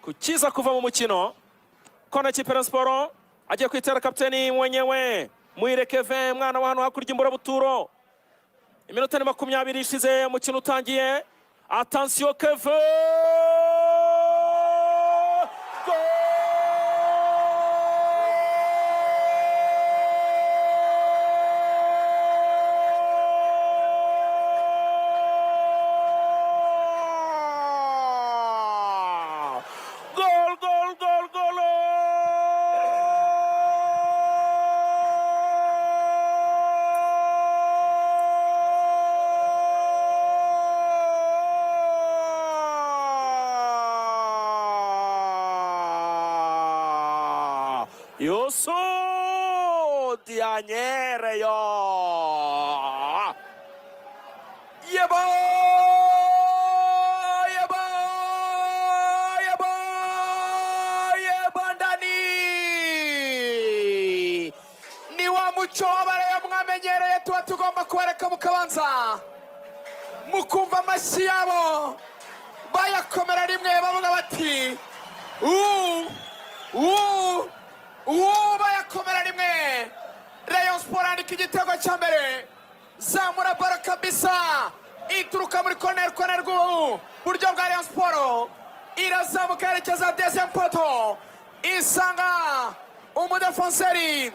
kukiza kuva mu mukino. Kona kipe ya Sport agiye kwitera kapiteni mwenyewe Muhire Kevin mwana wa hano hakurya imburabuturo. Iminota ni 20 ishize umukino utangiye. Attention Kevin! Youssou Diagne yo. Yebo! Yebo! Yebo! Yebo ndani! Ni wa muco w'abarayo mwamenyereye tuba tugomba kubareka mukabanza. Mukumva amashyi yabo. Bayakomera rimwe bavuga bati bayakomera rimwe. Rayon Sport andika igitego cya mbere. Zamura baro kabisa. Ituruka muri corner buryo bwa Rayon Sport. Irazamuka yerekeza deuxième poto. Isanga umudefenseri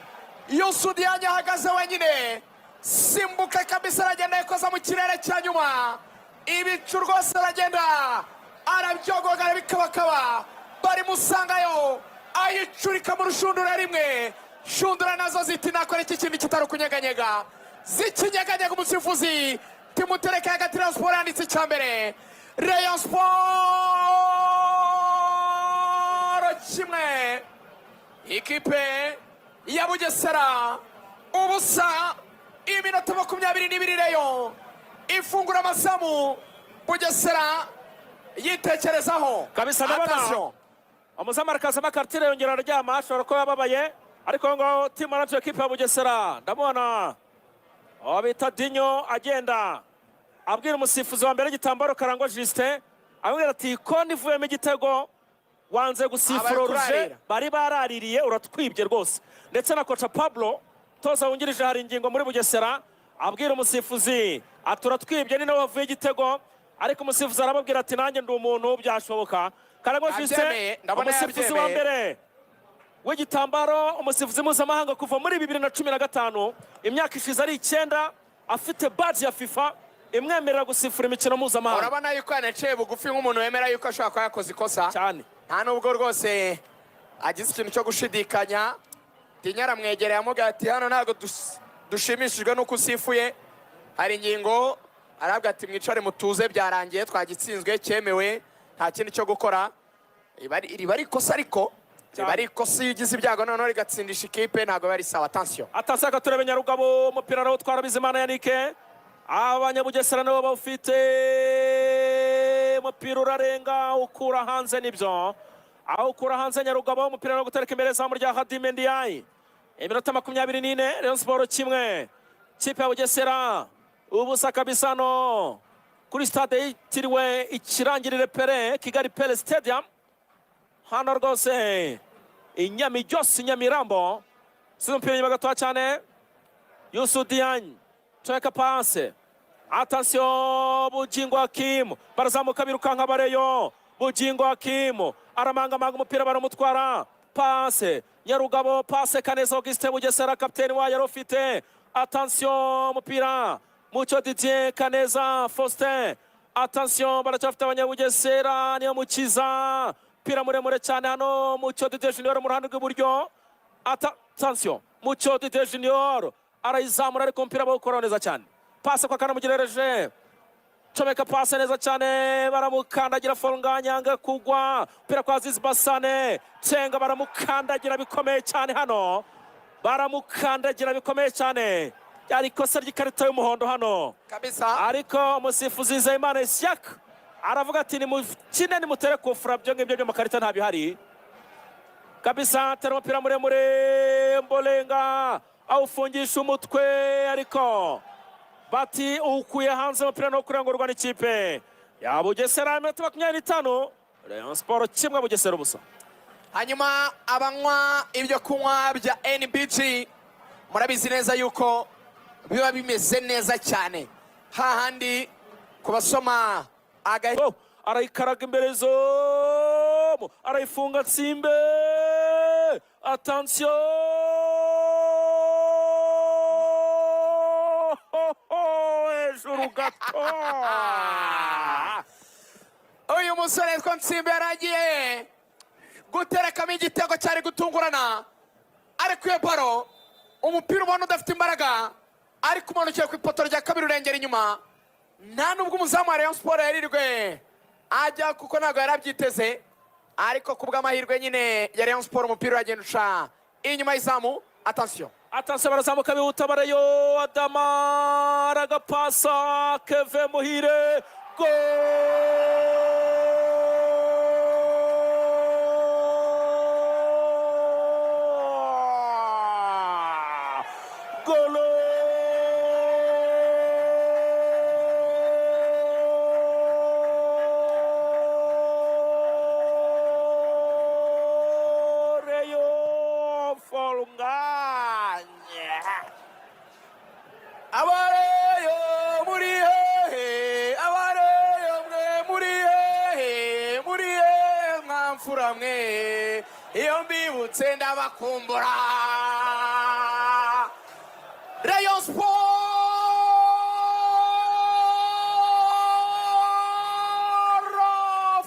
Youssou Diagne ahagaze wenyine. Simbuka kabisa aragenda yakoza mu kirere cya nyuma. Ibicu rwose aragenda arabyogoga arabikabakaba. Bari musangayo ayicurika mu rushundura rimwe. Shundura nazo ziti nakora iki kintu kitari kunyeganyega. Zikinyeganyega umusifuzi timutereka hagati Rayon Sport yanditse icya mbere. Rayon Sport kimwe ikipe ya Bugesera ubusa. Iminota 22 Rayon ifungura amasamu. Bugesera yitekerezaho kabisa. Ndabona umuzamu arakaza makartire yongera aryama ashobora kuba yababaye, ariko ngo team manager equipe ya Bugesera ndabona bita Dinyo agenda abwira umusifuzi wa mbere igitambaro Karangwa Justin abwira ati ko nivuyemo igitego wanze gusifura ruje bari baraririye uratwibye rwose. Ndetse na kocha Pablo toza wungirije hari ingingo muri Bugesera abwira umusifuzi aturatwibye ni nawe wavuye igitego, ariko umusifuzi arababwira ati nanjye ndi umuntu byashoboka. Karangwa Justin umusifuzi wa mbere w'igitambaro, umusifuzi mpuzamahanga kuva muri 2015, imyaka ishize ari 9, afite badge ya FIFA imwemerera gusifura imikino mpuzamahanga. Urabona yuko yaneciye bugufi nk'umuntu wemera yuko ashobora kuba yakoze ikosa cyane, nta nubwo rwose agize ikintu cyo gushidikanya. Dinya aramwegereye amubwira ati hano ntabwo dushimishijwe n'uko usifuye, hari ingingo. Arabwira ati mwicare mutuze byarangiye twagitsinzwe cyemewe nta kindi cyo gukora. Riba ari ikosa, ariko riba ari ikosa iyo ugize ibyago noneho rigatsindisha ikipe ntabwo bari sawa. Attention turebe Nyarugabo umupira nawo utwara Bizimana Yannick. Abanyabugesera nabo bawufite, umupira urarenga ukura hanze. Nibyo ukura hanze Nyarugabo umupira no gutereka imbere zamu rya Hadime Ndiaye. Iminota 24 Rayon Sport kimwe kipe ya Bugesera ubusa kabisa no kuri stade yitiriwe Ikirangirire Pere Kigali Pele Stadium hano rwose Nyamirambo. Si umupira inyuma gatoya cyane. Youssou Diagne tweka passe. Attention Bugingo Hakim barazamuka birukanka bareyo. Bugingo Hakim aramanga umupira baramutwara. Passe Nyarugabo, passe Kaneza Augustin Bugesera kapiteni wa yarofite. Attention umupira Mucyo Didier Kaneza Faustin. Attention baracyafite abanyabugesera niyo mukiza pira muremure cyane hano. Mucyo Didier Junior mu ruhande rw'iburyo. Attention Mucyo Didier Junior arayizamura ariko umupira bawukora neza cyane. Passe kwa Kanamugerereje comeka passe neza cyane baramukandagira Folnganyanga kugwa. Pira kwa Aziz Basane Cenga baramukandagira bikomeye cyane hano. Baramukandagira bikomeye cyane. Yari ikosa ry'ikarita y'umuhondo hano kabisa, ariko umusifuzi Nzeyimana Isiaka aravuga ati nimukine nimutere kufura byo ngibyo by'amakarita ntabihari kabisa. Tera umupira muremure Mbolenga awufungisha umutwe, ariko bati ukuye hanze umupira no kurangurwa n'ikipe ya Bugesera. Iminota 25 Rayon Sport kimwe Bugesera ubusa. hanyuma abanywa ibyo kunywa bya NBG murabizi neza yuko biba bimeze neza cyane hahandi kubasoma Oh, arayikaraga imbere zomo arayifunga Nsimbe. Attention, hejuru gato. uyu musore yitwa Nsimbe yaragiye guterekamo igitego cyari gutungurana ariko iyo baro umupira ubona udafite imbaraga ariko umanukiye ku ipoto rya kabiri urengera inyuma nta nubwo umuzamu wa Rayon Sport yarirwe ajya kuko ntabwo yari abyiteze ariko ku bw'amahirwe nyine ya Rayon Sport umupira uragenda uca inyuma y'izamu. Attention, Attention, barazamuka bihuta barayo. Adama aragapasa Keve Muhire. Golo! Rayon Folnganye. abareyo muri hehe, abareyo mwe muri hehe, muri hehe mwamfura mwe, iyo mbibutse ndabakumbura. Rayon Sport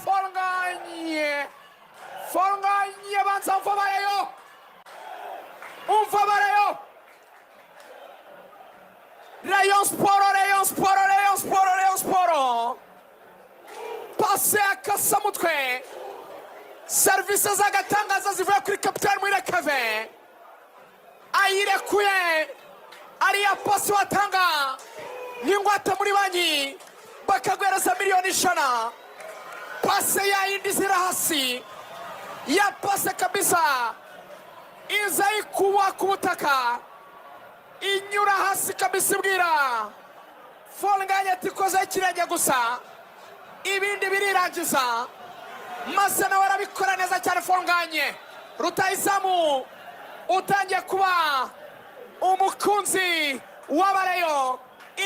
Folnganye, Folnganye banza umva abareyo, umva abareyo. Rayon Sport, Rayon Sport, Rayon Sport, Rayon Sport. Pase akasamutwe. Serivisi z'agatangaza zivuye kuri kapitani Muyirekeve. Ayirekuye. Ariya pasi watanga nk'ingwate muri banki bakaguhereza miliyoni 100. Pase ya yindi zira hasi. Ya pase kabisa. Iza ikuwa ku butaka. Inyura hasi kabisa ibwira Folnganye ati koza ikirenge gusa ibindi birirangiza maze nawe arabikora neza cyane. Folnganye rutayizamu utangiye kuba umukunzi w'abareyo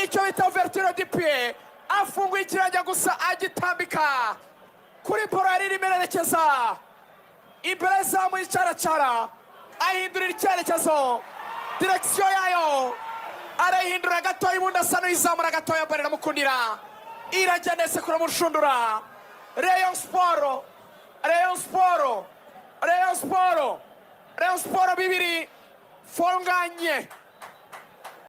icyo bita ouverture du pied afunguye ikirenge gusa agitambika kuri boro yari irimo irerekeza imbere zamu y'icaracara ahindurira icyerekezo direkisiyo yayo arayihindura gatoya ubundi asa n'uyizamura gatoya bari iramukundira irajya neza kuramushundura. Rayon Sport, Rayon Sport, Rayon Sport, Rayon Sport 2 Folnganye